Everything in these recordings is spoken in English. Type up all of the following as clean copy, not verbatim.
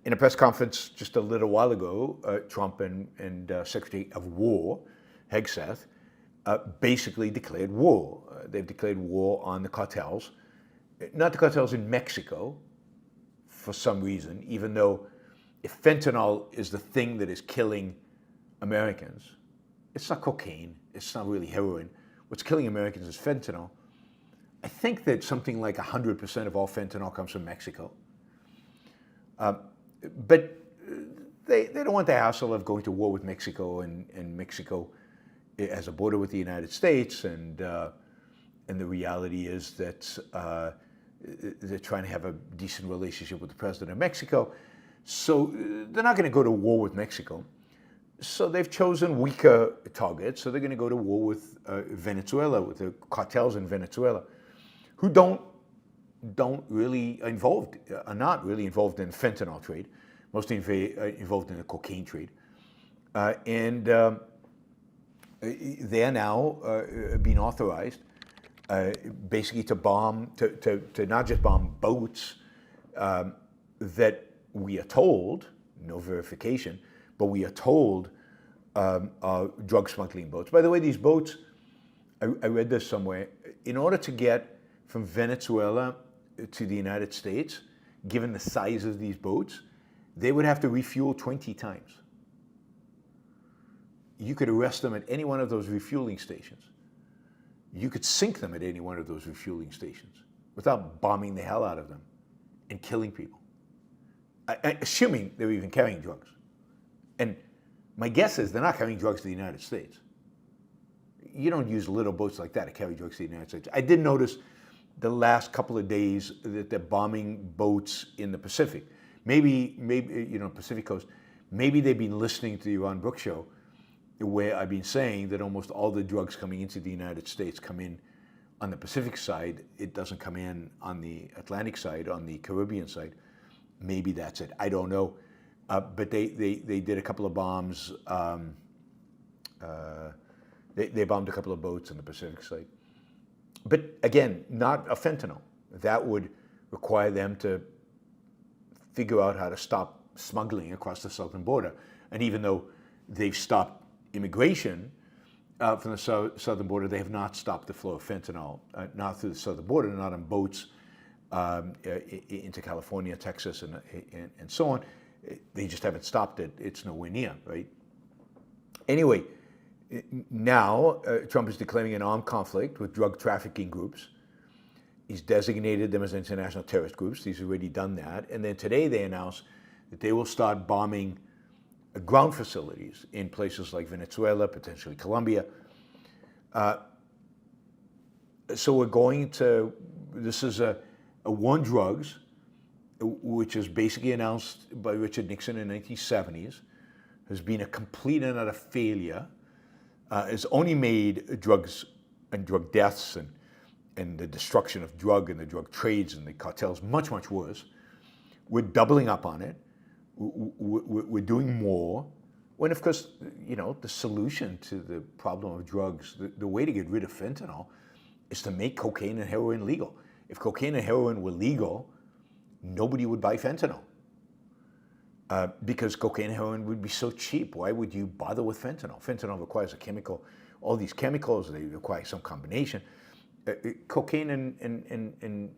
In a press conference just a little while ago, Trump and Secretary of War, Hegseth, basically declared war. They've declared war on the cartels. Not the cartels in Mexico, for some reason, even though if fentanyl is the thing that is killing Americans, it's not cocaine, it's not really heroin. What's killing Americans is fentanyl. I think that something like 100% of all fentanyl comes from Mexico. But they don't want the hassle of going to war with Mexico, and Mexico has a border with the United States, and the reality is that they're trying to have a decent relationship with the president of Mexico. So they're not going to go to war with Mexico. So they've chosen weaker targets. So they're going to go to war with Venezuela, with the cartels in Venezuela, who are not really involved in the fentanyl trade, mostly involved in the cocaine trade. And they are now being authorized basically to bomb, to not just bomb boats that we are told, no verification, but we are told are drug smuggling boats. By the way, these boats, I read this somewhere, in order to get from Venezuela to the United States, given the size of these boats, they would have to refuel 20 times. You could arrest them at any one of those refueling stations. You could sink them at any one of those refueling stations without bombing the hell out of them and killing people, assuming they were even carrying drugs. And my guess is they're not carrying drugs to the United States. You don't use little boats like that to carry drugs to the United States. I did notice the last couple of days that they're bombing boats in the Pacific. Maybe Pacific coast. Maybe they've been listening to the Yaron Brook show, where I've been saying that almost all the drugs coming into the United States come in on the Pacific side. It doesn't come in on the Atlantic side, on the Caribbean side. Maybe that's it. I don't know. But they did a couple of bombs. They bombed a couple of boats on the Pacific side. But again, not a fentanyl. That would require them to figure out how to stop smuggling across the southern border. And even though they've stopped immigration from the southern border, they have not stopped the flow of fentanyl, not through the southern border, not on boats into California, Texas, and so on. They just haven't stopped it. It's nowhere near, right? Anyway, now Trump is declaring an armed conflict with drug trafficking groups. He's designated them as international terrorist groups. He's already done that. And then today they announced that they will start bombing ground facilities in places like Venezuela, potentially Colombia. So we're going to, this is a war on drugs, which is basically announced by Richard Nixon in the 1970s, has been a complete and utter failure. It's only made drugs and drug deaths and the destruction of drug and the drug trades and the cartels much, much worse. We're doubling up on it. We're doing more. When, of course, the solution to the problem of drugs, the way to get rid of fentanyl is to make cocaine and heroin legal. If cocaine and heroin were legal, nobody would buy fentanyl. Because cocaine and heroin would be so cheap. Why would you bother with fentanyl? Fentanyl requires a chemical, all these chemicals, they require some combination. Cocaine and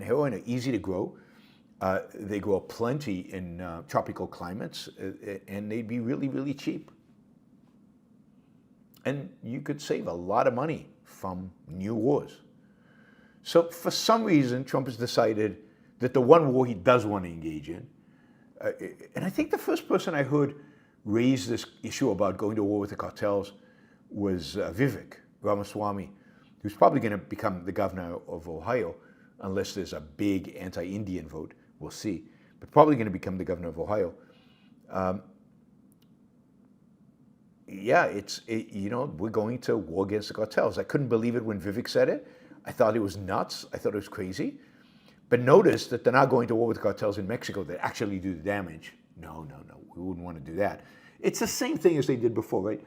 heroin are easy to grow. They grow plenty in tropical climates, and they'd be really, really cheap. And you could save a lot of money from new wars. So for some reason, Trump has decided that the one war he does want to engage in, and I think the first person I heard raise this issue about going to war with the cartels was Vivek Ramaswamy, who's probably going to become the governor of Ohio, unless there's a big anti-Indian vote. We'll see. But probably going to become the governor of Ohio. We're going to war against the cartels. I couldn't believe it when Vivek said it. I thought it was nuts. I thought it was crazy. But notice that they're not going to war with the cartels in Mexico that actually do the damage. No. We wouldn't want to do that. It's the same thing as they did before, right?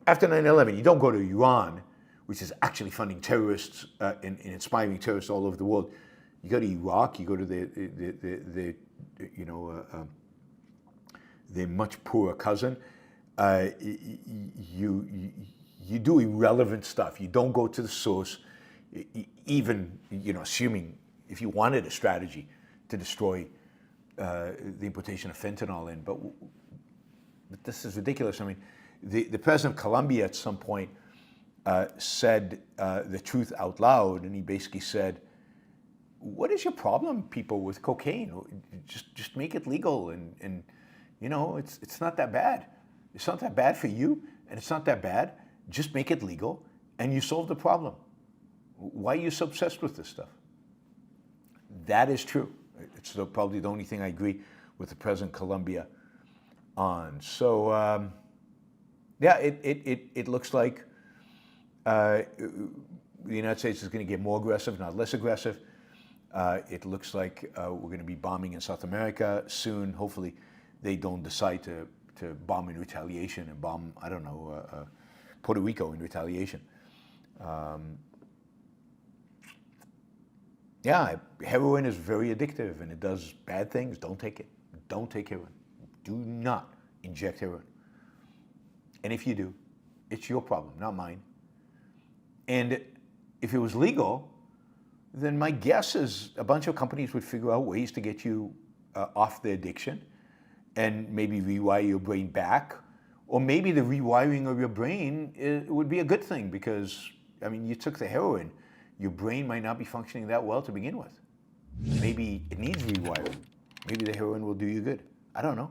After 9/11, you don't go to Iran, which is actually funding terrorists and inspiring terrorists all over the world. You go to Iraq, you go to the you know, their much poorer cousin. You do irrelevant stuff. You don't go to the source, even, you know, assuming if you wanted a strategy to destroy the importation of fentanyl in. But this is ridiculous. I mean, the president of Colombia at some point said the truth out loud, and he basically said, "What is your problem, people, with cocaine? Just make it legal, and you know, it's not that bad. It's not that bad for you, and it's not that bad. Just make it legal, and you solve the problem. Why are you so obsessed with this stuff?" That is true. It's probably the only thing I agree with the president of Colombia on. So, yeah, it looks like the United States is going to get more aggressive, not less aggressive. It looks like we're going to be bombing in South America soon. Hopefully, they don't decide to bomb in retaliation and bomb, I don't know, Puerto Rico in retaliation. Yeah, heroin is very addictive and it does bad things. Don't take it. Don't take heroin. Do not inject heroin. And if you do, it's your problem, not mine. And if it was legal, then my guess is a bunch of companies would figure out ways to get you off the addiction and maybe rewire your brain back. Or maybe the rewiring of your brain would be a good thing because, I mean, you took the heroin. Your brain might not be functioning that well to begin with. Maybe it needs rewiring. Maybe the heroin will do you good. I don't know.